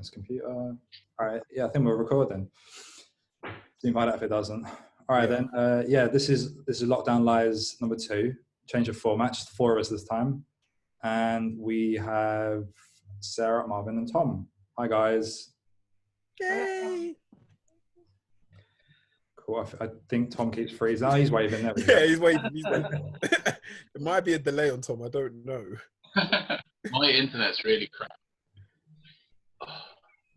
this computer. All right, yeah, I think we're recording. So you find out if it doesn't. All right, then. This is Lockdown Lies number 2. Change of format, just 4 of us this time. And we have Sarah, Marvyn, and Tom. Hi, guys. Yay! Cool. I think Tom keeps freezing. Oh, he's waving. There we go. Yeah, he's waving. There might be a delay on Tom. I don't know. My internet's really crap.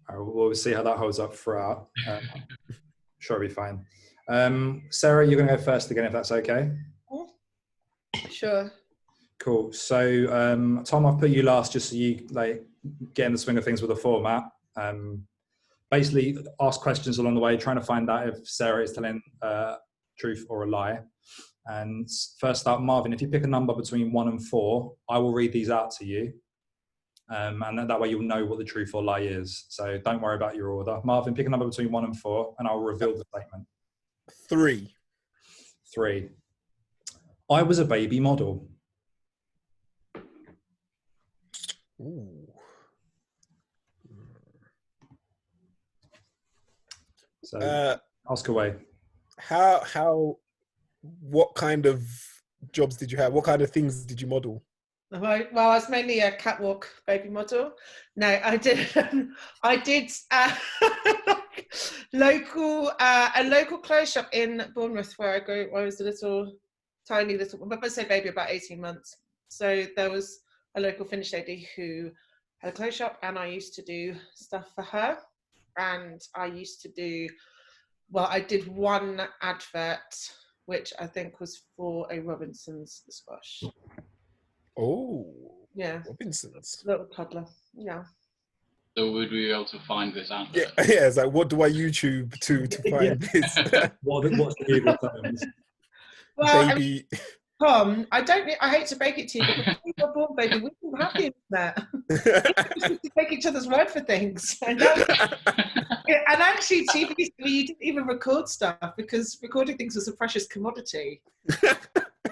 All right, we'll see how that holds up throughout. Sure, it'll be fine. Sarah, you're going to go first again, if that's okay. Sure. Cool. So, Tom, I've put you last just so you get in the swing of things with the format. Basically, ask questions along the way, trying to find out if Sarah is telling truth or a lie. And first up, Marvyn, if you pick a number between 1 and 4, I will read these out to you. And that way you'll know what the truth or lie is. So don't worry about your order. Marvyn, pick a number between 1 and 4, and I'll reveal the statement. 3. 3. I was a baby model. Ooh. So ask away. What kind of jobs did you have? What kind of things did you model? Right. Well, I was mainly a catwalk baby model. No, I did a local clothes shop in Bournemouth where I was a tiny little, but I say baby, about 18 months. So there was a local Finnish lady who had a clothes shop, and I used to do stuff for her. And I did one advert, which I think was for a Robinson's squash. Oh, yeah, Robinson's little toddler. Yeah. So would we be able to find this advert? Yeah. It's like, what do I YouTube to find this? What's the Google terms? Well, baby. Tom, I hate to break it to you, but when we were born, baby, we didn't have the internet. We used to take each other's word for things. And actually, TV, you didn't even record stuff because recording things was a precious commodity.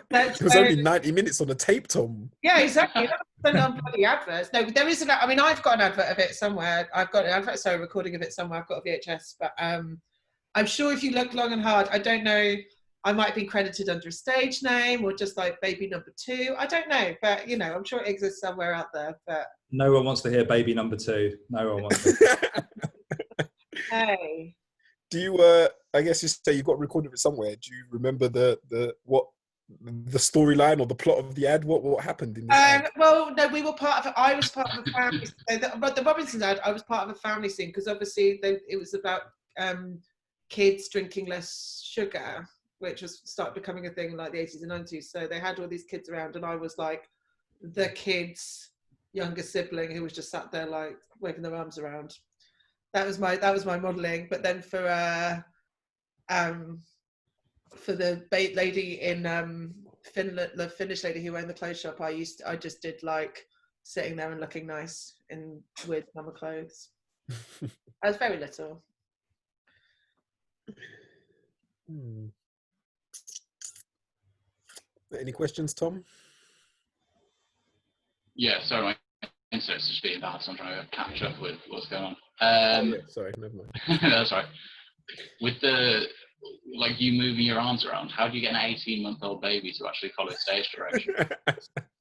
It was only 90 minutes on a tape, Tom. Yeah, exactly. That on bloody adverts. No, there is I've got an advert of it somewhere. I've got an advert, a recording of it somewhere. I've got a VHS, but I'm sure if you look long and hard, I don't know. I might be credited under a stage name or just like baby number 2. I don't know, but I'm sure it exists somewhere out there. But no one wants to hear baby number 2. No one wants to. Hey. Do you? I guess you say you got recorded it somewhere. Do you remember the storyline or the plot of the ad? What happened in this ad? Well, no, we were part of it. I was part of a family. But the Robinsons ad, I was part of a family scene because obviously it was about kids drinking less sugar, which started becoming a thing in like the 80s and 90s. So they had all these kids around, and I was like the kids' younger sibling who was just sat there like waving their arms around. That was my modelling. But then for the lady in Finland, the Finnish lady who owned the clothes shop, I just did like sitting there and looking nice in weird summer clothes. I was very little. Any questions, Tom? Yeah, sorry, my internet's just being bad, so I'm trying to catch up with what's going on. Sorry, never mind. That's right. With you moving your arms around, how do you get an 18-month-old baby to actually follow stage direction?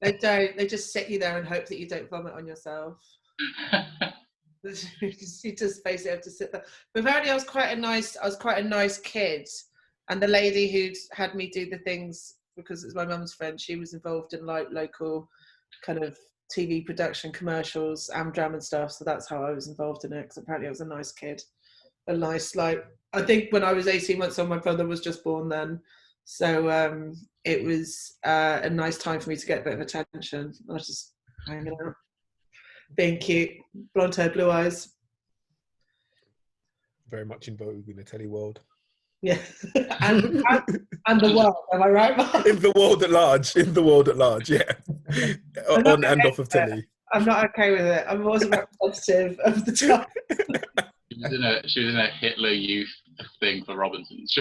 They don't. They just sit you there and hope that you don't vomit on yourself. You just basically have to sit there. But apparently, I was quite a nice kid, and the lady who'd had me do the things because it's my mum's friend. She was involved in like local kind of TV production, commercials, Amdram and stuff. So that's how I was involved in it. Because apparently, I was a nice kid, a nice I think when I was 18 months old, my brother was just born then. So it was a nice time for me to get a bit of attention. I was just hanging out, being cute, blonde hair, blue eyes. Very much in vogue in the telly world. Yeah, and the world. Am I right, Mark? In the world at large, yeah. On and off of telly. I'm not okay with it. I wasn't representative of the time. She was in a Hitler Youth thing for Robinson's.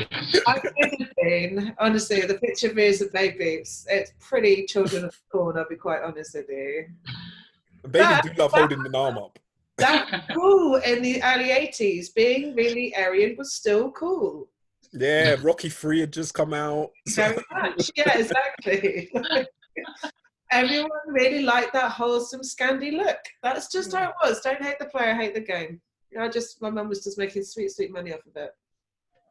I could have been. Honestly, the picture of me as a baby, it's pretty children of the corn, I'll be quite honest with you. Babies do love holding an arm up. That's cool in the early 80s. Being really Aryan was still cool. Yeah, Rocky 3 had just come out. Very much. Yeah, exactly. Everyone really liked that wholesome Scandi look. That's just how it was. Don't hate the player, hate the game. My mum was just making sweet, sweet money off of it.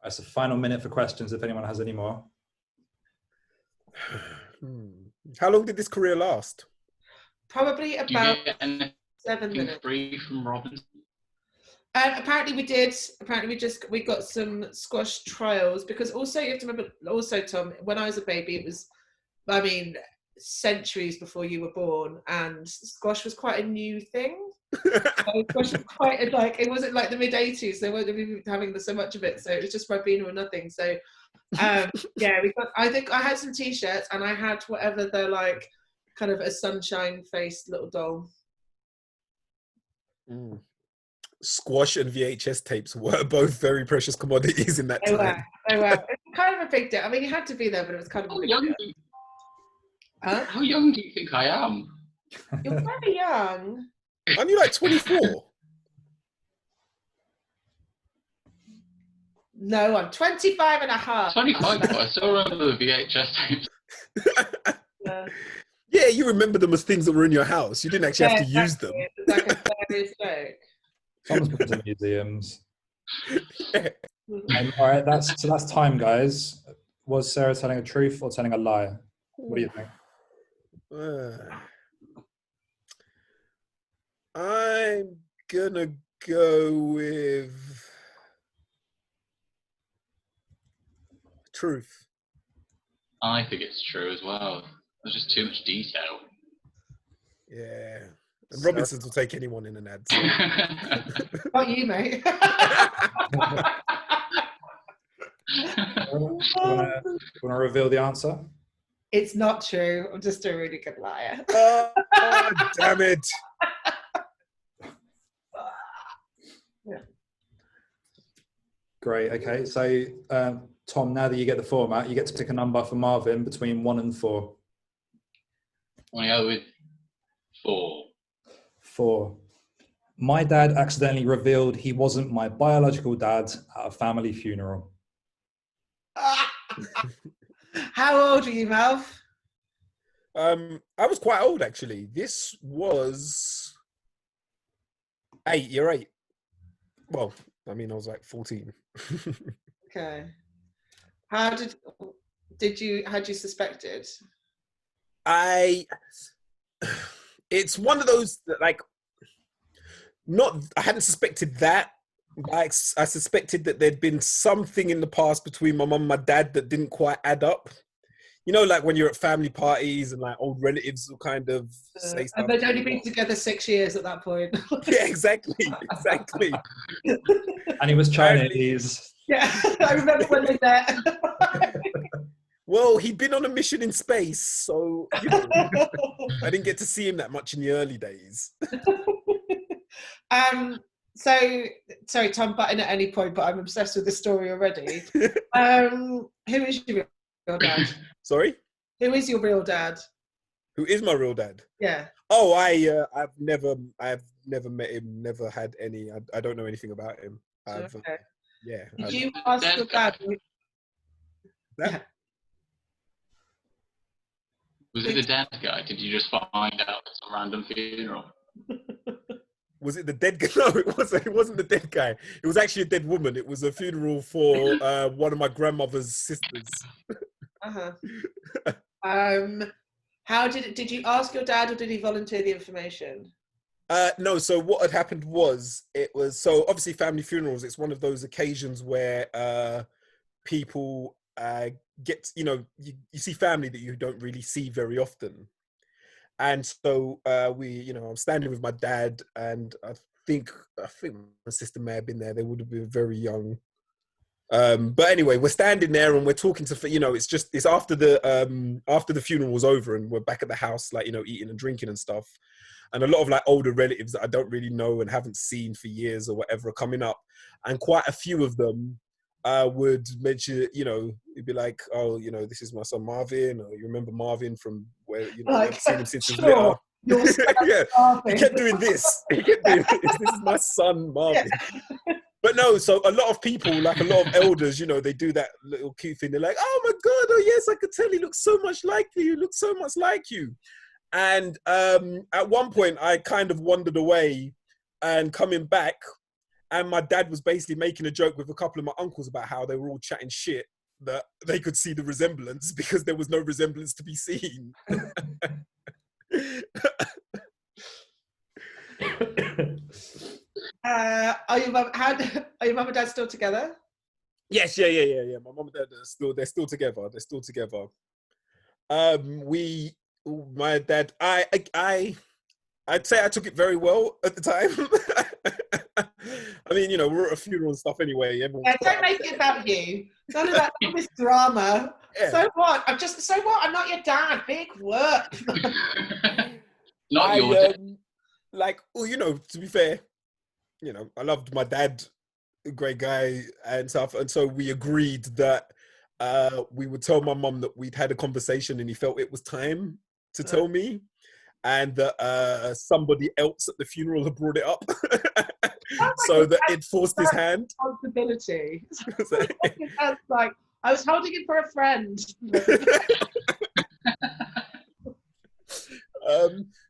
That's a final minute for questions if anyone has any more. How long did this career last? Probably Do you about get anything 7 minutes. free from Robinson? Apparently we did. Apparently we got some squash trials, because also you have to remember, also Tom, when I was a baby, it was, I mean, centuries before you were born, and squash was quite a new thing. Squash was quite it wasn't like the mid 80s. They weren't even having so much of it, so it was just Ribena or nothing. So yeah, I think I had some t-shirts, and I had whatever the like kind of a sunshine faced little doll. Squash and VHS tapes were both very precious commodities in that time. They were. It's kind of a big deal. I mean, you had to be there, but it was kind of a big deal. How young do you think I am? You're very young. Aren't you like 24? No, I'm 25 and a half. 25, but I still remember the VHS tapes. Yeah, you remember them as things that were in your house. You didn't actually have to use them. It's like a serious joke. Someone's been to museums. All right, that's time, guys. Was Sarah telling a truth or telling a lie? What do you think? I'm gonna go with truth. I think it's true as well. There's just too much detail. Yeah. And Robinsons will take anyone in an ad. So. Not you, mate. Want to reveal the answer? It's not true. I'm just a really good liar. Oh, damn it. Yeah. Great. Okay. So, Tom, now that you get the format, you get to pick a number for Marvyn between 1 and 4. I go with 4. 4. My dad accidentally revealed he wasn't my biological dad at a family funeral. How old are you, Malv? I was quite old, actually. This was 8. You're 8. Well, I mean, I was like 14. Okay. Had you suspected? It's one of those that, like, I hadn't suspected that. I suspected that there'd been something in the past between my mum and my dad that didn't quite add up. You know, like when you're at family parties and like old relatives will kind of say stuff. And they'd only been together 6 years at that point. Yeah, exactly. And he was Chinese. Yeah, I remember when they met. Well, he'd been on a mission in space, so you know, I didn't get to see him that much in the early days. So, sorry, Tom, button at any point, but I'm obsessed with this story already. Who is your real dad? Sorry? Who is your real dad? Who is my real dad? Yeah. Oh, I've never met him, never had any. I don't know anything about him. Okay. Yeah. Did you ask your dad? Yeah. Was it the dead guy? Did you just find out at some random funeral? Was it the dead guy? No, it wasn't the dead guy. It was actually a dead woman. It was a funeral for one of my grandmother's sisters. Did you ask your dad, or did he volunteer the information? No, so what had happened was, so obviously family funerals, it's one of those occasions where people get, you see family that you don't really see very often. And so I'm standing with my dad, and I think my sister may have been there. They would have been very young. But anyway, we're standing there and we're talking to, it's after the funeral was over, and we're back at the house, like, eating and drinking and stuff. And a lot of like older relatives that I don't really know and haven't seen for years or whatever are coming up. And quite a few of them would mention, it'd be like, oh, this is my son Marvyn, or you remember Marvyn from where, Like, I've seen him since he was sure. little. Your son, Yeah, he Marvyn. kept doing this. He kept doing this. This is my son, Marvyn. Yeah. But no, so a lot of people, like a lot of elders, you know, they do that little cute thing. They're like, oh my God, oh yes, I could tell he looks so much like you. He looks so much like you. And at one point, I kind of wandered away and coming back, and my dad was basically making a joke with a couple of my uncles about how they were all chatting shit, that they could see the resemblance because there was no resemblance to be seen. Are your mum and dad still together? Yes, yeah. My mum and dad are they're still together. They're still together. My dad, I'd say I took it very well at the time. I mean, you know, we're at a funeral and stuff anyway. Yeah, don't make it about you. None of that all this drama. Yeah. So what? I'm not your dad. Big work. Not your like, well, you know, to be fair, you know, I loved my dad, a great guy and stuff, and so we agreed that we would tell my mum that we'd had a conversation and he felt it was time to tell me, and that somebody else at the funeral had brought it up. So that it forced his hand. Responsibility. Like, I was holding it for a friend.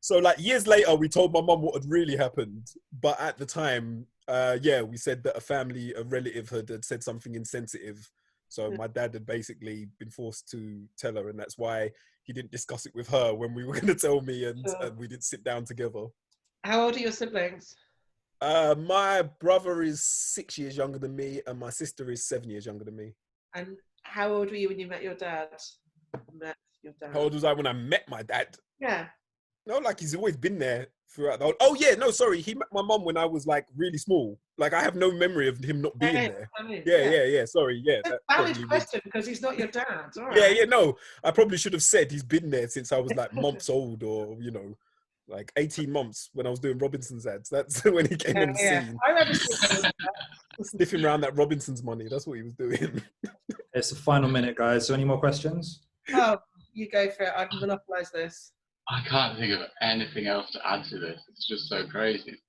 So like years later, we told my mum what had really happened. But at the time, we said that a relative had said something insensitive. So my dad had basically been forced to tell her, and that's why he didn't discuss it with her when we were going to tell me, and we didn't sit down together. How old are your siblings? My brother is 6 years younger than me, and my sister is 7 years younger than me. And how old were you when you met your dad? How old was I when I met my dad? Yeah. No, like he's always been there throughout the whole... Oh yeah, no, sorry. He met my mum when I was like really small. Like I have no memory of him not being there. Yeah. Sorry, yeah. That's a valid question because he's not your dad. All right. Yeah. No, I probably should have said he's been there since I was like months old, or you know, like 18 months when I was doing Robinson's ads. That's when he came on the scene. I remember sniffing around that Robinson's money. That's what he was doing. It's the final minute, guys. So any more questions? Oh, you go for it. I've monopolised this. I can't think of anything else to add to this. It's just so crazy.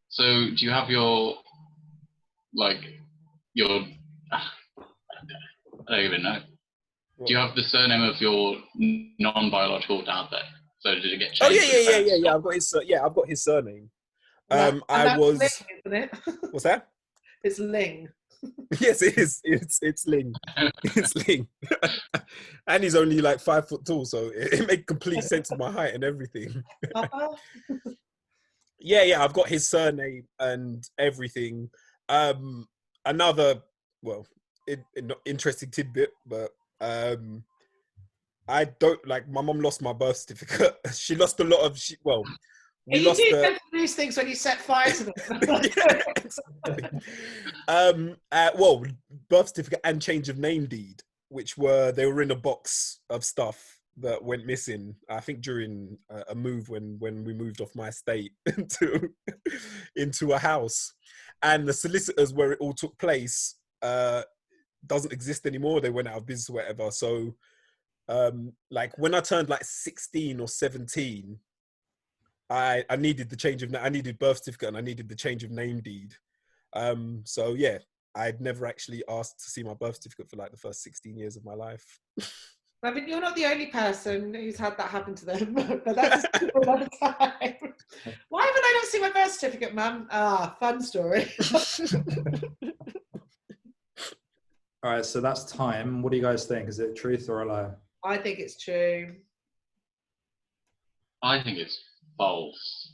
So do you have your I don't even know. Do you have the surname of your non-biological dad there? So did it get changed? Oh yeah. I've got his surname. I was. Ling, isn't it? What's that? It's Ling. Yes, it is. It's Ling. It's Ling. And he's only like 5 foot tall, so it made complete sense of my height and everything. Yeah. I've got his surname and everything. Another, interesting tidbit, but I don't like. My mum lost my birth certificate. She lost a lot of. You do these things when you set fire to them. Birth certificate and change of name deed, which they were in a box of stuff that went missing. I think during a move when we moved off my estate into a house, and the solicitors where it all took place doesn't exist anymore. They went out of business or whatever. So, like when I turned like 16 or 17. I needed the change of I needed birth certificate and I needed the change of name deed. So yeah, I'd never actually asked to see my birth certificate for like the first 16 years of my life. I mean, you're not the only person who's had that happen to them, but that's another time. Why haven't I not seen my birth certificate, Mum? Fun story. All right, so that's time. What do you guys think? Is it truth or a lie? I think it's true. I think it's false.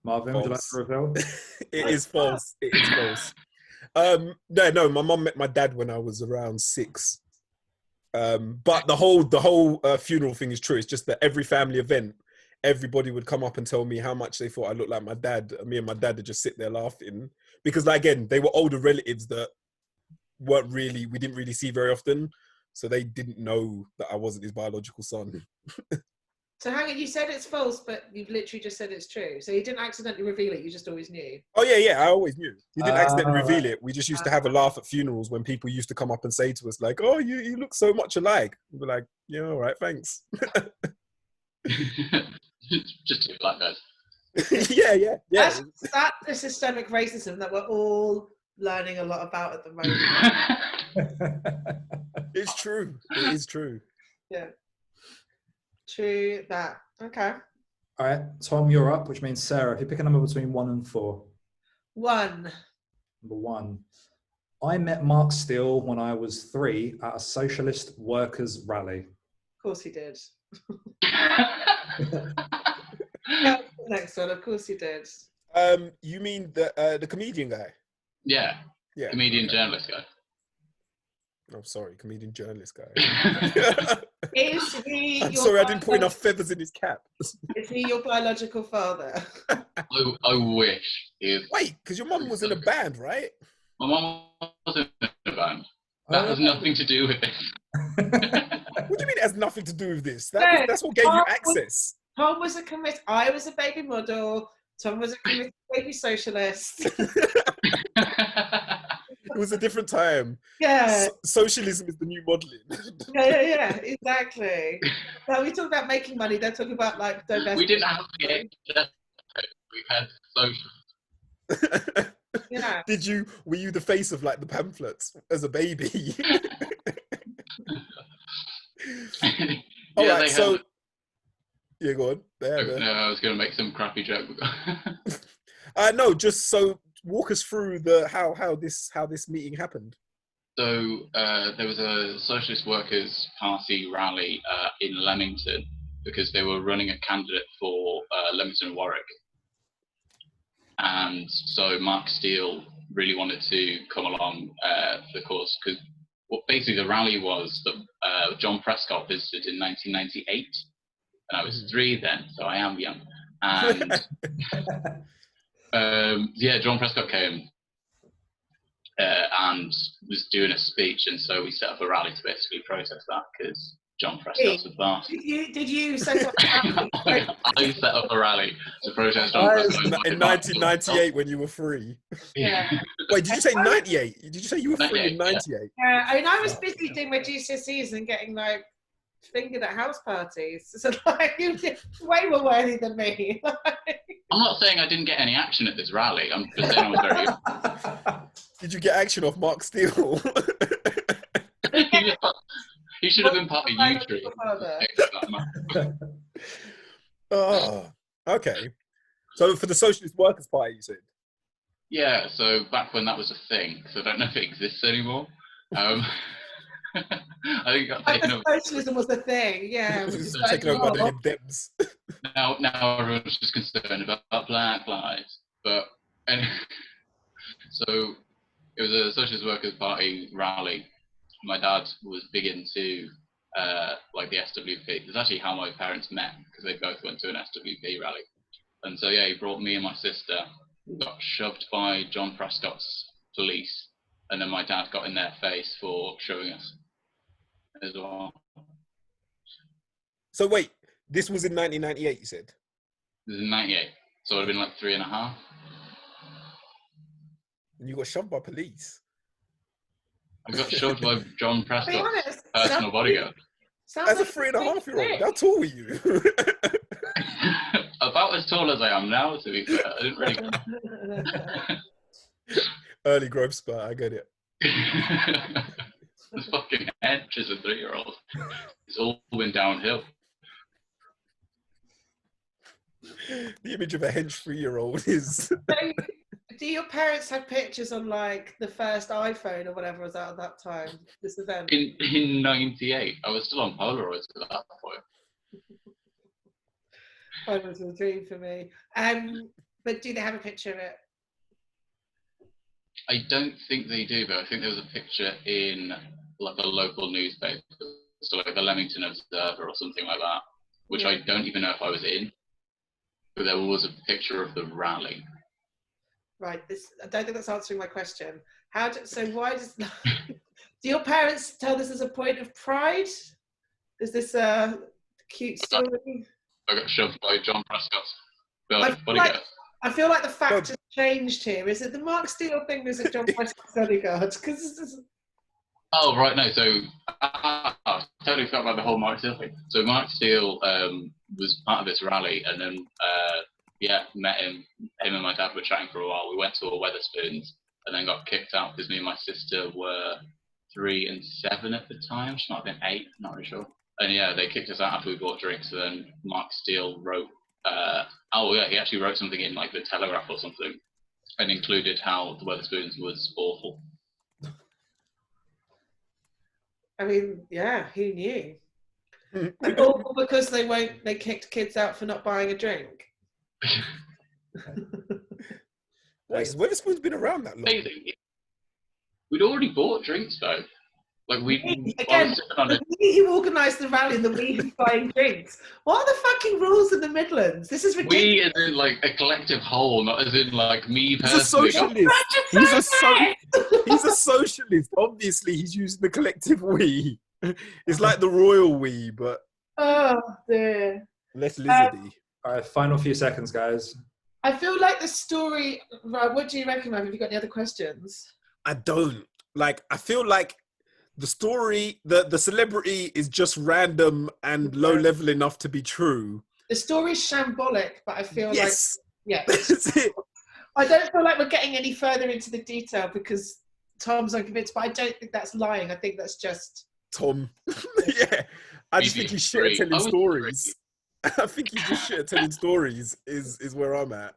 Marvyn, would you like to reveal? It is false. It is false. No, my mum met my dad when I was around 6. But the whole funeral thing is true. It's just that every family event, everybody would come up and tell me how much they thought I looked like my dad. Me and my dad would just sit there laughing because, like, again, they were older relatives that we didn't really see very often, so they didn't know that I wasn't his biological son. So hang on, you said it's false, but you've literally just said it's true. So you didn't accidentally reveal it, you just always knew. Oh yeah, I always knew. We didn't accidentally reveal Right. it. We just used to have a laugh at funerals when people used to come up and say to us like, "Oh, you look so much alike." We'd be like, "Yeah, all right, thanks." Just two black guys. yeah. That's the systemic racism that we're all learning a lot about at the moment. It's true. It is true. Yeah. True that. Okay. All right, Tom, you're up, which means Sarah, if you pick a number between 1 and 4. 1. Number 1. I met Mark Steele when I was 3 at a socialist workers' rally. Of course he did. Next one, of course he did. You mean the comedian guy? Yeah. Yeah. Comedian journalist guy. Oh, sorry, comedian journalist guy. Is he? I'm sorry, I didn't put enough feathers in his cap. Is he your biological father? I wish he was. Wait, because your mum was in a band, right? My mum was in a band. That has nothing to do with this. What do you mean it has nothing to do with this? That's what gave you access. Tom was a commit. I was a baby model. Tom was a committed baby socialist. It was a different time. Yeah. Socialism is the new modelling. Yeah, exactly. Now we talk about making money. They're talking about like diversity. We didn't have to get we had social. Yeah. Were you the face of like the pamphlets as a baby? All right, so yeah, go on. No, I was going to make some crappy joke. No, just so walk us through how this meeting happened. So there was a Socialist Workers' Party rally in Leamington because they were running a candidate for Leamington and Warwick, and so Mark Steele really wanted to come along for the cause because basically the rally was that John Prescott visited in 1998, and I was 3 then, so I am young, and John Prescott came and was doing a speech, and so we set up a rally to basically protest that because John Prescott's a boss. Did you set up a rally? I set up a rally to protest John Prescott in 1998 when you were 3. Yeah. Wait, did you say 98? Did you say you were 3 in 98? Yeah, I mean, I was busy doing my GCSEs and getting like fingered at house parties. So like, you're way more worthy than me. I'm not saying I didn't get any action at this rally. I'm just saying I was very. Did you get action off Mark Steele? He should have been part of U-Tree. Oh, okay. So for the Socialist Workers' Party, you said? Yeah, so back when that was a thing, so I don't know if it exists anymore. I think it got taken over. Socialism was the thing, yeah. It was taken over by the Lib Dems. Now everyone's just concerned about black lives. But anyway, so it was a Socialist Workers' Party rally. My dad was big into like the SWP. It's actually how my parents met because they both went to an SWP rally. And so yeah, he brought me and my sister. We got shoved by John Prescott's police, and then my dad got in their face for shoving us as well. So wait, this was in 1998, you said? This is in 98, so it would have been like 3.5. And you got shoved by police? I got shoved by John Prescott's personal bodyguard. As a 3.5-year-old, how tall were you? About as tall as I am now, to be fair. I didn't really. Early growth spurt, I get it. This fucking hench as a 3-year-old. It's all been downhill. The image of a hench 3-year-old is. Do your parents have pictures on like the first iPhone or whatever was out at that time? This event? In 98, I was still on Polaroids at that point. That was a dream for me. But do they have a picture of it? I don't think they do, but I think there was a picture in like a local newspaper, so like the Leamington Observer or something like that, which I don't even know if I was in. But there was a picture of the rally. Right. I don't think that's answering my question. Why does do your parents tell this as a point of pride? Is this a cute story? I got shoved by John Prescott's I feel like the fact has changed here. Is it the Mark Steele thing? Or is it John Prescott's bodyguard? Because Oh, right, no. So I totally forgot about the whole Mark Steele thing. So Mark Steele was part of this rally, and then met him. Him and my dad were chatting for a while. We went to a Wetherspoons, and then got kicked out because me and my sister were 3 and 7 at the time. She might have been 8, not really sure. And yeah, they kicked us out after we bought drinks. And then Mark Steele wrote, he actually wrote something in like the Telegraph or something, and included how the Wetherspoons was awful. I mean, yeah, who knew? And all because they kicked kids out for not buying a drink. Wetherspoon's been around that long. Amazing. We'd already bought drinks though. Like He organised the rally and the we who's buying drinks. What are the fucking rules in the Midlands? This is ridiculous. We as in like a collective whole, not as in like me personally. He's a socialist. He's a socialist. Obviously, he's using the collective we. It's like the royal we, but oh dear, less lizardy. All right, final few seconds, guys. I feel like the story. Right, what do you reckon, Marvyn? Have you got any other questions? I don't. Like, I feel like the story, the celebrity is just random and low level enough to be true. The story's shambolic, but I feel like that's it. I don't feel like we're getting any further into the detail because Tom's unconvinced, but I don't think that's lying. I think that's just Tom. Yeah. I just think he's shit at telling stories. I think he's just shit at telling stories is where I'm at.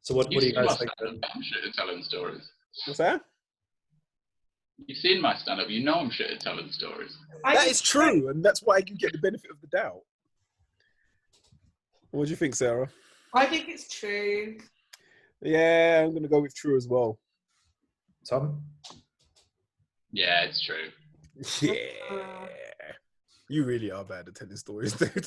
So what do you guys think? I'm shit at telling stories. What's that? You've seen my stand-up. You know I'm shit at telling stories. That is true, and that's why you get the benefit of the doubt. What do you think, Sarah? I think it's true. Yeah, I'm going to go with true as well. Tom? Yeah, it's true. Yeah. You really are bad at telling stories, dude.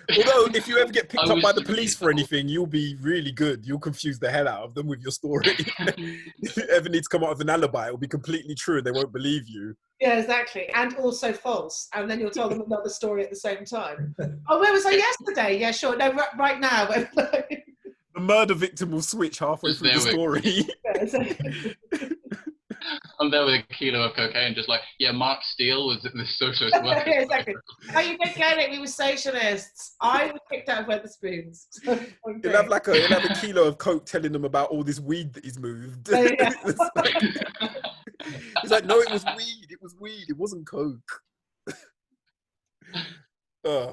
Although, if you ever get picked up by the police for anything, you'll be really good. You'll confuse the hell out of them with your story. If you ever need to come up with an alibi, it'll be completely true and they won't believe you. Yeah, exactly. And also false. And then you'll tell them another story at the same time. Oh, where was I yesterday? Yeah, sure. No, right now. The murder victim will switch halfway through the story. Yeah, exactly. I'm there with a kilo of cocaine, just like, yeah, Mark Steele was the socialist worker. Yeah, exactly. Oh, you don't get it. We were socialists. I was kicked out of Wetherspoons. He'll have a kilo of coke telling them about all this weed that he's moved. Oh, yeah. He's like, no, it was weed. It was weed. It wasn't coke. All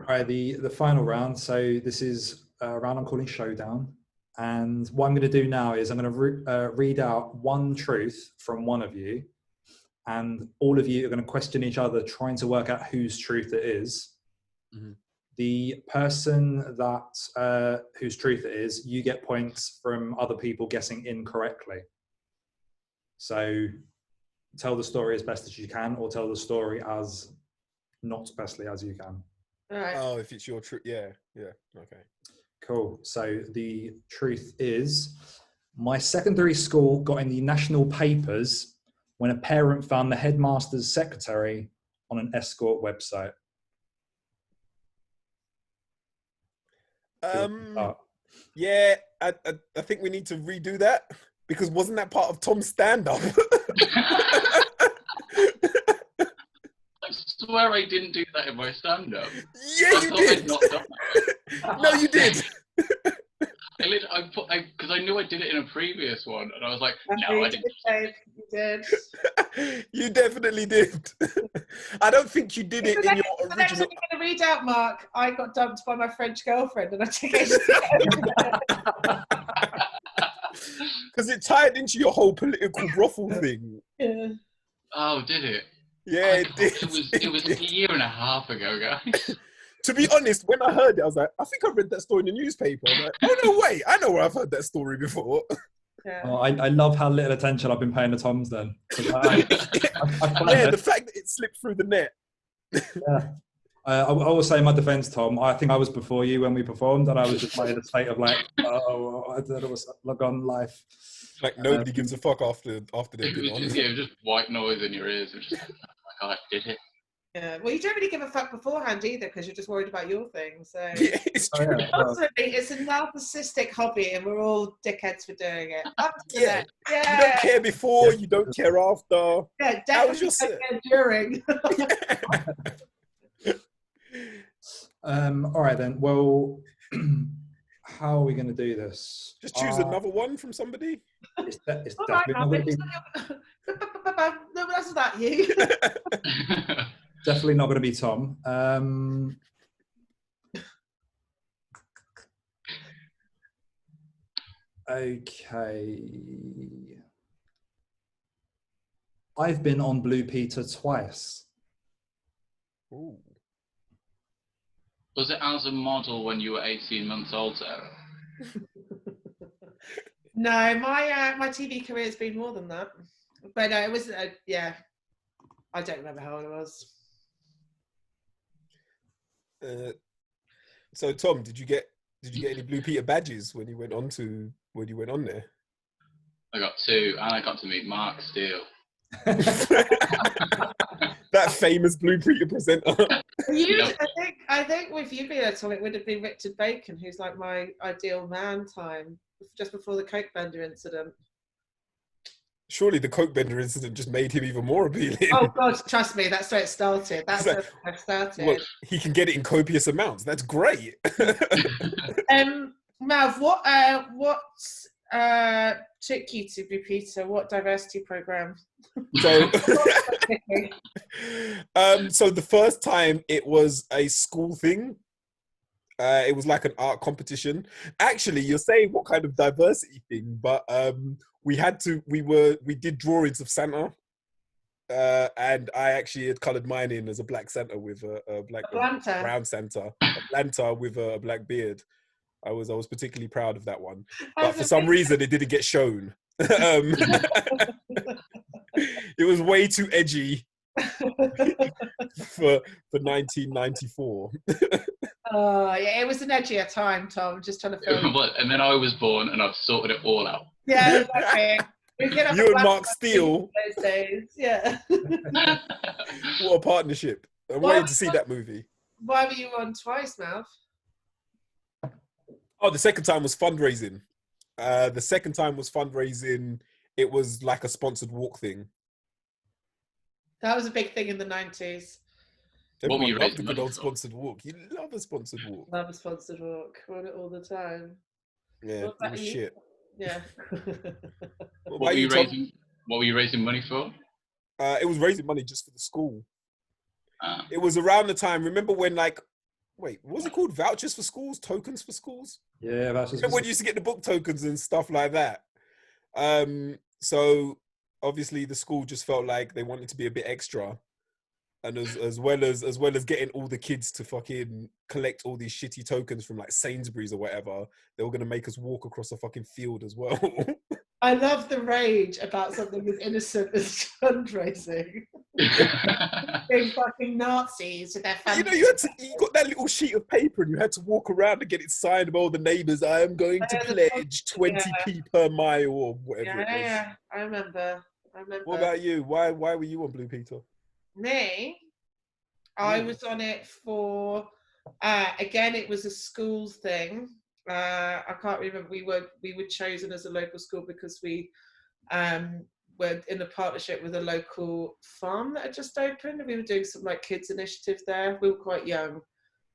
right, the final round. So this is a round I'm calling Showdown. And what I'm going to do now is I'm going to read out one truth from one of you. And all of you are going to question each other, trying to work out whose truth it is. Mm-hmm. The person that whose truth it is, you get points from other people guessing incorrectly. So tell the story as best as you can, or tell the story as not bestly as you can. All right. Oh, if it's your truth. Yeah. Okay. Cool. So the truth is, my secondary school got in the national papers when a parent found the headmaster's secretary on an escort website. Yeah, I think we need to redo that, because wasn't that part of Tom's stand-up? I swear I didn't do that in my stand-up. Yeah, you did. I'd not done that. No, you did. Because I knew I did it in a previous one, and I was like, no, I didn't. You did. You definitely did. I don't think you did it in your original. Next one you're going to read out, Mark. I got dumped by my French girlfriend, and I took it. Because it tied into your whole political brothel thing. Yeah. Oh, did it? Yeah, it did. It was a year and a half ago, guys. To be honest, when I heard it, I was like, I think I read that story in the newspaper. I was like, oh, no, wait. I know where I've heard that story before. Yeah. Oh, I love how little attention I've been paying to Tom's then. The fact that it slipped through the net. Yeah. I will say in my defense, Tom, I think I was before you when we performed, and I was just like in a state of like, oh, I don't know what's on life. Like nobody gives a fuck after they've been on. It was just white noise in your ears. It was just like, oh my God, I did it. Yeah. Well, you don't really give a fuck beforehand either because you're just worried about your thing. So Yeah, it's Oh, true. yeah, well, ultimately, it's a narcissistic hobby, and we're all dickheads for doing it. Up to Yeah. that. You Yeah. don't care before, you don't care after. Yeah, How was definitely your don't set? care during. all right then. Well, how are we going to do this? Just choose another one from somebody. It's All right, definitely not Marvyn. going to be. No, that's not you. Definitely not going to be Tom. Okay. I've been on Blue Peter twice. Ooh. Was it as a model when you were 18 months old, Sarah? No, my TV career has been more than that. But it was yeah. I don't remember how old it was. So Tom, did you get any Blue Peter badges when you went on there? I got 2, and I got to meet Mark Steele. That famous Blue Peter presenter. Yep. I think with you being at Tom, it would have been Richard Bacon, who's like my ideal man time, just before the Coke Bender incident. Surely the Coke Bender incident just made him even more appealing. Oh God, trust me, that's where it started. That's It's where it started. Well, he can get it in copious amounts. That's great. Mav, what took you to Blue Peter? What diversity program? So, so the first time it was a school thing. It was like an art competition. Actually, you're saying what kind of diversity thing, but we did drawings of Santa. And I actually had coloured mine in as a black Santa with a brown Santa, a Atlanta with a black beard. I was particularly proud of that one, but for some reason it didn't get shown. It was way too edgy for 1994. Yeah, it was an edgier time, Tom. Just trying to film. And then I was born, and I've sorted it all out. Yeah, exactly. You and Mark Steele. Those days, yeah. What a partnership! I'm waiting to see that movie. Why were you on twice, Mav? Oh, the second time was fundraising. It was like a sponsored walk thing. That was a big thing in the 90s. Everyone loved a good old sponsored walk. You love a sponsored walk. Love a sponsored walk. On it all the time. Yeah, it was shit. Yeah. What were you raising money for? It was raising money just for the school. It was around the time. Remember when, like, wait, what was it called? Vouchers for schools, tokens for schools. Yeah, vouchers. Remember when you used to get the book tokens and stuff like that. So obviously the school just felt like they wanted to be a bit extra, and as well as getting all the kids to fucking collect all these shitty tokens from like Sainsbury's or whatever, they were gonna make us walk across a fucking field as well. I love the rage about something as innocent as fundraising. Being fucking Nazis with their You know, you got that little sheet of paper and you had to walk around and get it signed by all the neighbours. I am going to pledge 20p per mile or whatever it was. Yeah, I remember. What about you? Why were you on Blue Peter? Me? I was on it for, again, it was a school thing. I can't remember. We were chosen as a local school because we were in a partnership with a local farm that had just opened, and we were doing some like kids initiative there. We were quite young,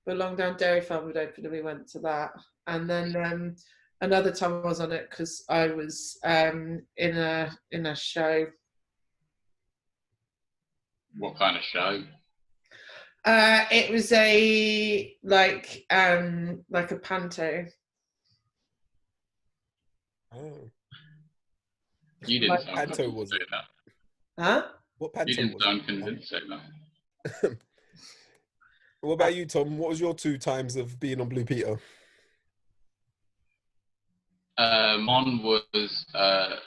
but Long Down Dairy Farm had opened, and we went to that. And then another time I was on it because I was in a show. What kind of show? It was a like a panto. Oh. You didn't sound panto was it? That. Huh? What panto you didn't was sound it? convincing that. What about you, Tom? What was your 2 times of being on Blue Peter? Mine was a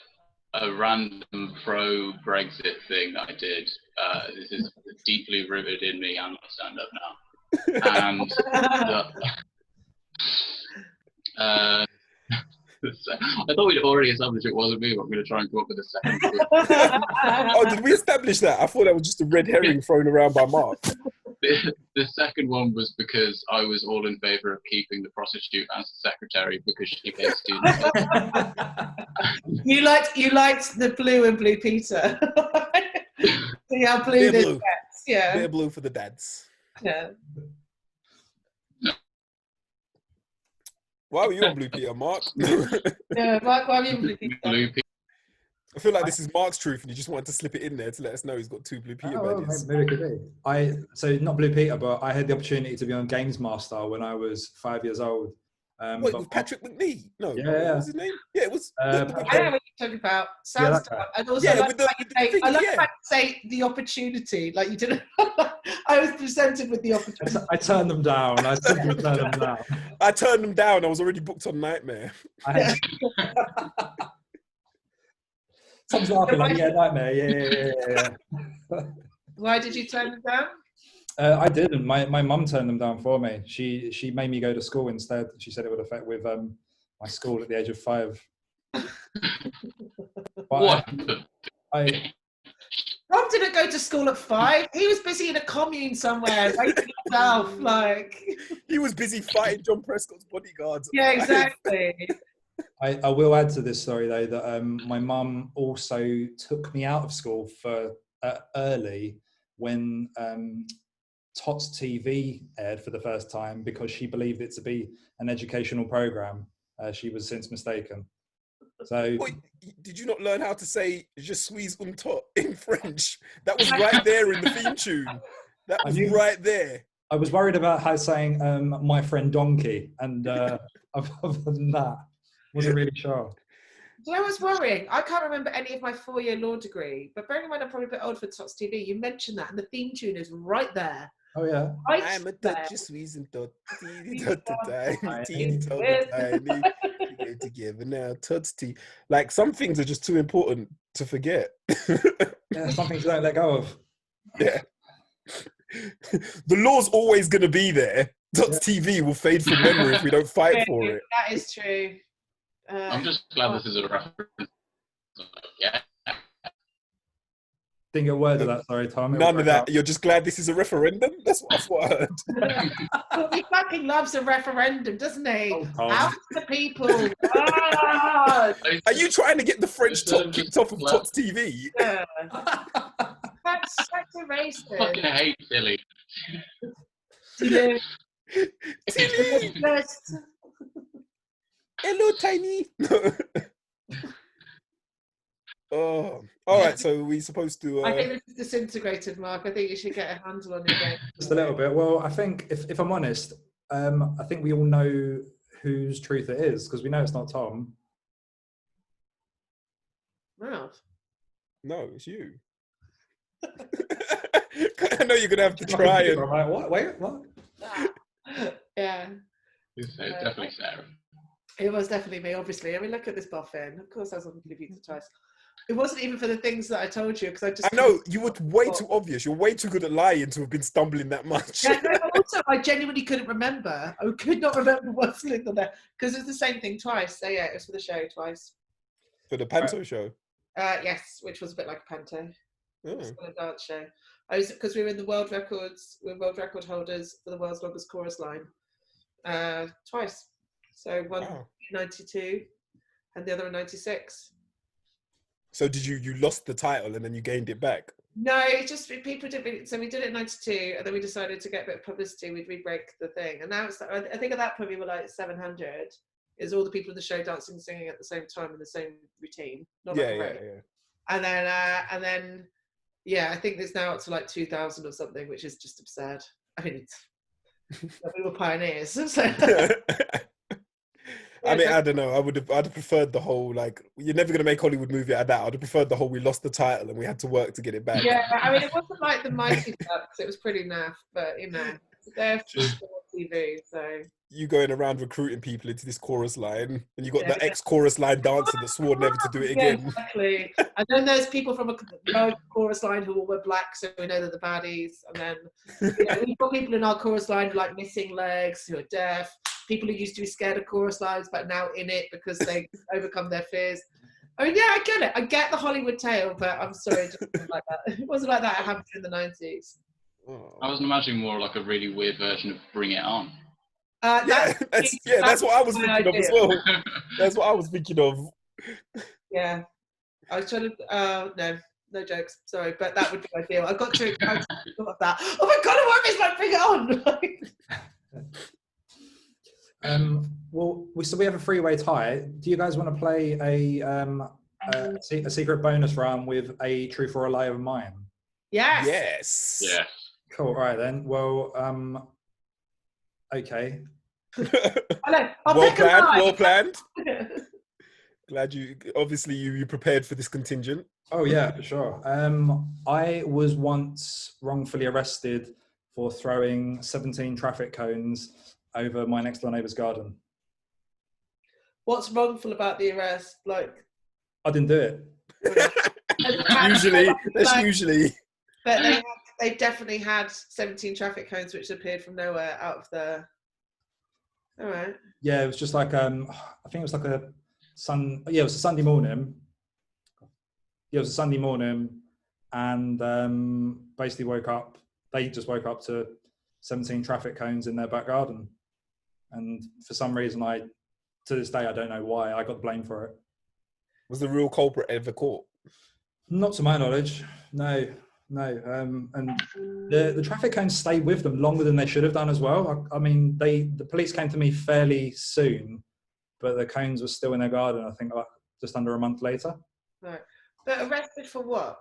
random pro-Brexit thing that I did. This is deeply rooted in me. I'm not stand-up now. And I thought we'd already established it wasn't me, but I'm going to try and come up with a second clue. Oh, did we establish that? I thought that was just a red herring thrown around by Mark. The second one was because I was all in favour of keeping the prostitute as the secretary because she paid students. You liked the blue and Blue Peter. See how blue this gets. Yeah. Bit of blue for the dads. Yeah. Why were you on Blue Peter, Mark? Yeah, why are you Blue Peter? Blue Peter. I feel like this is Mark's truth, and you just wanted to slip it in there to let us know he's got 2 Blue Peter badges. Maybe it could be. So not Blue Peter, but I had the opportunity to be on Games Master when I was 5 years old. Wait, with Patrick McNee? No, yeah. What was his name? Yeah, it was. I know what you're talking about. Sounds and also yeah, I like to say the opportunity. Like you didn't. I was presented with the opportunity. I turned them down. I simply turned them down. I turned them down. I was already booked on Nightmare. Tom's laughing like, yeah, Nightmare. Yeah. Why did you turn them down? I didn't. My mum turned them down for me. She made me go to school instead. She said it would affect with my school at the age of 5. What? Rob didn't go to school at 5. He was busy in a commune somewhere, raising himself. Like he was busy fighting John Prescott's bodyguards. Yeah, exactly. I will add to this story though that my mum also took me out of school for early when Tots TV aired for the first time because she believed it to be an educational program. She was since mistaken. So, wait, did you not learn how to say "Je suis un tot" in French? That was right there in the theme tune. That was right there. I was worried about how saying "my friend Donkey," and other than that, wasn't really sure. Do you know what's worrying? I can't remember any of my 4-year law degree, but bearing in mind I'm probably a bit old for Tots TV, you mentioned that, and the theme tune is right there. Oh yeah. Right I'm a there. Je suis un tot. Together now, Tots TV. Like some things are just too important to forget. Yeah, some things you don't let go of. Yeah. The law's always going to be there. Tots TV will fade from memory if we don't fight for it. That is true. I'm just glad this is a reference. Yeah. Didn't get a word of that, sorry, Tom. None of that. You're just glad this is a referendum? That's what I heard. He fucking loves a referendum, doesn't he? Oh, out to the people. Ah! Are you trying to get the French top kicked off of Tots TV? Yeah. That's a racist. I fucking hate Tilly. Tilly. Tilly! Hello, Tiny. Oh, all right. So we're supposed to. I think this is disintegrated, Mark. I think you should get a handle on your game. Just a little bit. Well, I think if I'm honest, I think we all know whose truth it is because we know it's not Tom. Ralph. No, it's you. I know you're gonna have to try and. Like, what? Wait, what? Yeah. It's definitely Sarah. It was definitely me, obviously. I mean, look at this boffin. Of course, I was on Blue Peter twice. It wasn't even for the things that I told you because I know you were way too obvious. You're way too good at lying to have been stumbling that much. Yeah, no, also, I genuinely couldn't remember. I could not remember what's linked on there because it's the same thing twice. So yeah, it was for the show twice. For the Panto show. Yes, which was a bit like a Panto. Oh. It was a dance show. Because we were in the world records. We're world record holders for the world's longest chorus line. Twice. So one in 92 and the other in 96. So did you lost the title and then you gained it back? No, it's just people didn't. So we did it in 92 and then we decided to get a bit of publicity. We'd re-break the thing. And now it's, I think at that point we were like 700. Is all the people in the show dancing and singing at the same time in the same routine. Not like Yeah. And then, yeah, I think it's now up to like 2,000 or something, which is just absurd. I mean, we were pioneers. So. I mean, I don't know. I'd have preferred the whole, like, you're never going to make a Hollywood movie out of that. I'd have preferred the whole we lost the title and we had to work to get it back. Yeah, I mean, it wasn't like the Mighty Ducks. It was pretty naff, but, you know, they're TV, so... You going around recruiting people into this chorus line and you got the ex-chorus line dancer that swore never to do it again. Yeah, exactly. And then there's people from a chorus line who all were black, so we know they're the baddies. And then, you know, we've got people in our chorus line who like missing legs, who are deaf. people who used to be scared of chorus lines but now in it because they overcome their fears. I mean, yeah, I get it. I get the Hollywood tale, but I'm sorry, it just wasn't like that. It wasn't like that. It happened in the 90s. I was imagining more like a really weird version of Bring It On. That's what I was thinking of as well. That's what I was thinking of. Yeah, I was trying to. No jokes. Sorry, but that would be ideal. I got too excited of that. Oh my god, I want this one. Bring it on. Well, we have a three-way tie. Do you guys want to play a secret bonus round with a truth or a lie of mine? Yes. Yeah. Cool. All right then. Well, okay. Well planned. Glad you prepared for this contingent. Oh yeah, for sure. I was once wrongfully arrested for throwing 17 traffic cones over my next door neighbour's garden. What's wrongful about the arrest? Like, I didn't do it. usually. But they definitely had 17 traffic cones which appeared from nowhere out of the. All right. Yeah, it was just like I think it was like it was a Sunday morning. Yeah, it was a Sunday morning, and basically woke up. They just woke up to 17 traffic cones in their back garden, and for some reason, to this day, I don't know why I got blamed for it. Was the real culprit ever caught? Not to my knowledge, no. And the traffic cones stayed with them longer than they should have done as well. I mean, the police came to me fairly soon, but the cones were still in their garden. I think just under a month later. Right. But arrested for what?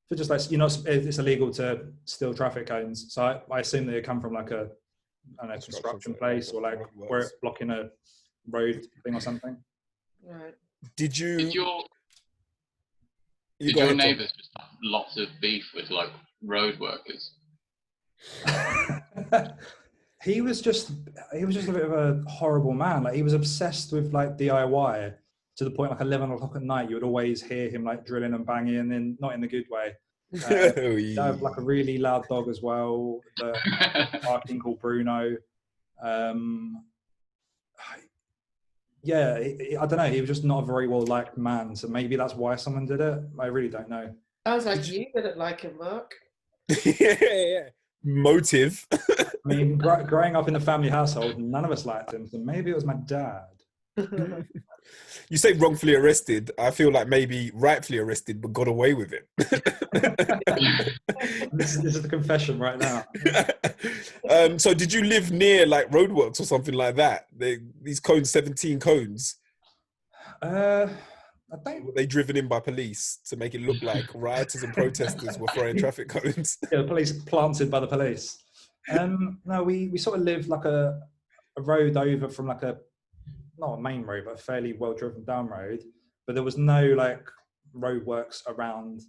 For just like, it's illegal to steal traffic cones. So I assume that it come from like a construction place or like where it's blocking a road thing or something. Right. Did your neighbours just have lots of beef with like road workers? He was just a bit of a horrible man. Like he was obsessed with like DIY to the point like 11 o'clock at night you would always hear him like drilling and banging, and then not in the good way. He had like a really loud dog as well, barking called Bruno. I don't know. He was just not a very well liked man, so maybe that's why someone did it. I really don't know. I was like, you didn't like him, Mark. Yeah. Motive. I mean, growing up in the family household, none of us liked him, so maybe it was my dad. You say wrongfully arrested. I feel like maybe rightfully arrested, but got away with it. This is the confession right now. So did you live near like roadworks or something like that? These cones, 17 cones. I think Were they driven in by police to make it look like rioters and protesters were throwing traffic cones? Yeah, the police planted by the police. No, we sort of lived like a road over from like not a main road, but a fairly well driven down road. But there was no like roadworks around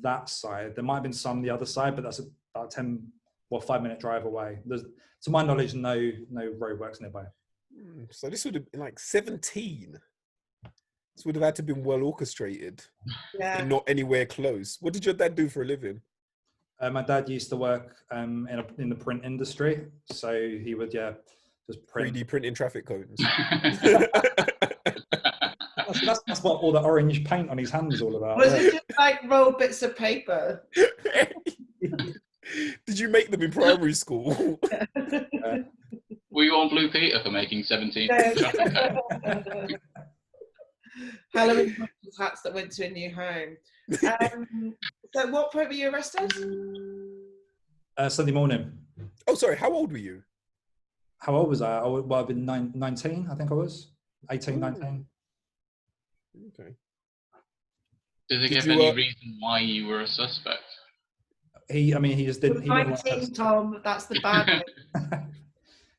that side. There might have been some the other side, but that's about 5-minute drive away. There's, to my knowledge, no roadworks nearby. So this would have been like 17. This would have had to have been well orchestrated. Yeah. And not anywhere close. What did your dad do for a living? My dad used to work in the print industry, so he would just print 3D printing traffic cones. that's what all the orange paint on his hands is all about. Was it just like roll bits of paper? Did you make them in primary school? Were you on Blue Peter for making 17 traffic cones? Halloween hats that went to a new home. So what point were you arrested? Sunday morning. Oh, sorry. How old were you? How old was I? I've been 19, I think I was. 18, 19. Okay. Did they give any reason why you were a suspect? He just didn't. He 19, didn't like us. Tom. That's the bad one.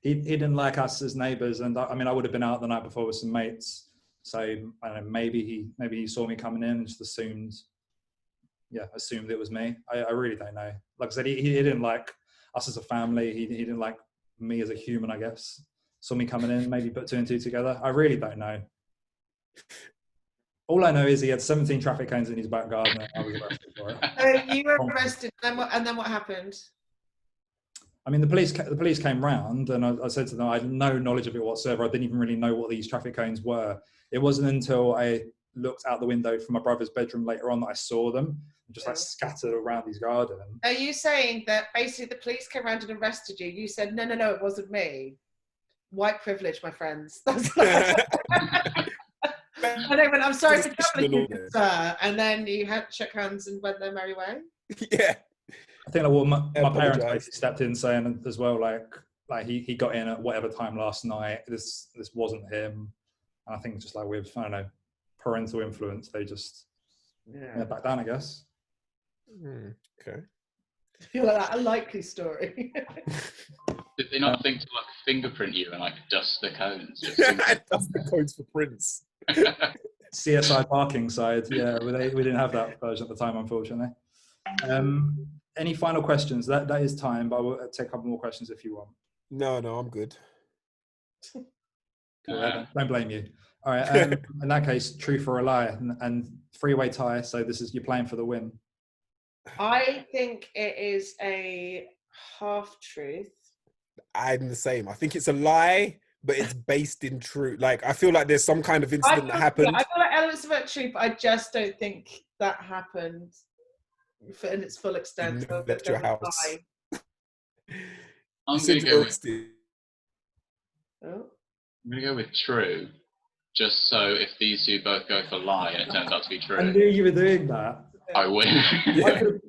He didn't like us as neighbours, and I would have been out the night before with some mates. So I don't know. Maybe he saw me coming in and just assumed it was me. I really don't know. Like I said, he didn't like us as a family. He didn't like me as a human, I guess. Saw me coming in, maybe put two and two together. I really don't know. All I know is he had 17 traffic cones in his back garden. I was arrested for it. So you were arrested, and then what happened? I mean, the police came round, and I said to them, I had no knowledge of it whatsoever. I didn't even really know what these traffic cones were. It wasn't until I looked out the window from my brother's bedroom later on that I saw them, just like scattered around his garden. Are you saying that basically the police came around and arrested you? You said, no, it wasn't me. White privilege, my friends. That's what I know, but I'm sorry for troubling you, sir. And then you shook hands and went their merry way. Yeah. I think my parents basically stepped in saying as well, like he got in at whatever time last night. This wasn't him. And I think just like with, I don't know, parental influence, they just back down, I guess. Okay. I feel like that a likely story. Did they not think to like fingerprint you and like dust the cones? Dust the cones for prints. CSI parking side, yeah, we didn't have that version at the time, unfortunately. Any final questions? That is time, but I will take a couple more questions if you want. No, I'm good. Cool, don't blame you. All right, in that case, truth or a lie, and three-way tie, so you're playing for the win. I think it is a half-truth. I'm the same. I think it's a lie, but it's based in truth. Like, I feel like there's some kind of incident that happened. I feel like elements of it are true, but I just don't think that happened in its full extent. You left your house. I'm going to go with true, just so if these two both go for lie and it turns out to be true. I knew you were doing that. I win.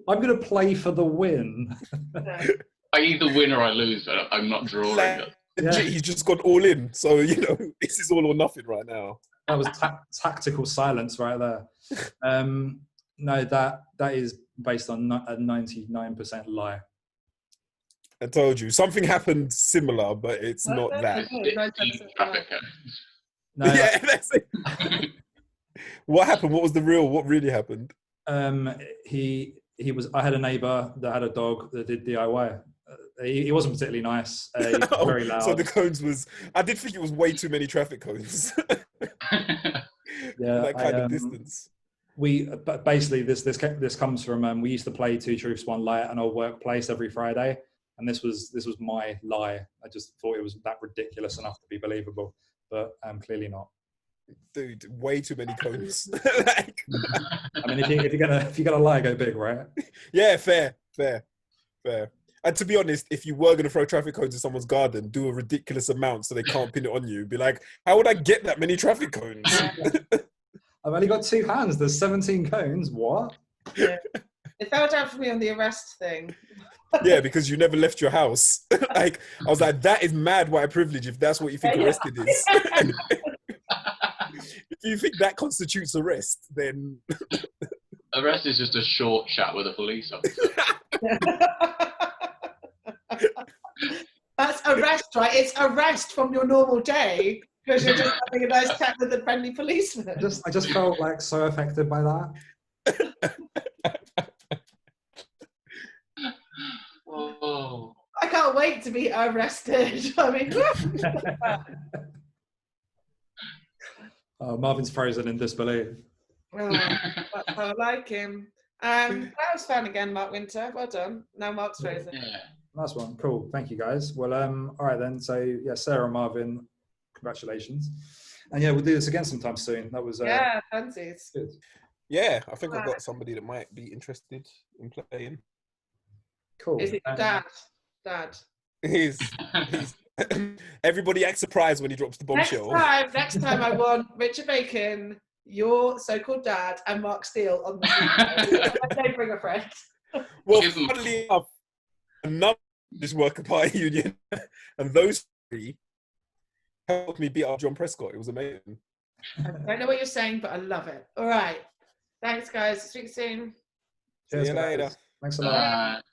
I'm going to play for the win. I either win or I lose, but I'm not drawing it. He's just gone all in. So, this is all or nothing right now. That was tactical silence right there. No, that is based on a 99% lie. I told you. Something happened similar, but it's not that. No, yeah, that's it. What happened? What really happened? I had a neighbour that had a dog that did DIY. He wasn't particularly nice. He was very loud. So the cones I did think it was way too many traffic cones. Yeah, that kind of distance. But basically this comes from we used to play Two Truths, One Lie at an old workplace every Friday, and this was my lie. I just thought it was that ridiculous enough to be believable, but clearly not. Dude, way too many cones. I mean, if you're gonna lie, go big, right? Yeah, fair. And to be honest, if you were going to throw traffic cones in someone's garden, do a ridiculous amount so they can't pin it on you. Be like, how would I get that many traffic cones? I've only got 2 hands. There's 17 cones. What? Yeah. It fell down for me on the arrest thing. Yeah, because you never left your house. I was like, that is mad white privilege if that's what you think arrested is. If you think that constitutes arrest, then... Arrest is just a short chat with a police officer. That's arrest, right? It's arrest from your normal day because you're just having a nice chat with a friendly policeman. I just felt like so affected by that. Oh. I can't wait to be arrested. I mean, Marvin's frozen in disbelief. That's how I like him. That was fun again, Mark Winter. Well done. Now Mark's frozen. Yeah. Nice one. Cool. Thank you, guys. Well, all right then. So, yeah, Sarah and Marvin, congratulations. And yeah, we'll do this again sometime soon. That was fancies. Good. Yeah, I think I've got somebody that might be interested in playing. Cool. Is it your dad? Dad. He's everybody acts surprised when he drops the bombshell. Next time I want Richard Bacon, your so-called dad, and Mark Steele on the Don't bring a friend. Well, funnily enough, another worker party union, and those 3 helped me beat up John Prescott. It was amazing. I don't know what you're saying, but I love it. All right. Thanks, guys. Speak soon. Cheers, See you later. Thanks a lot.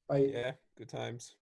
Bye. Yeah, good times.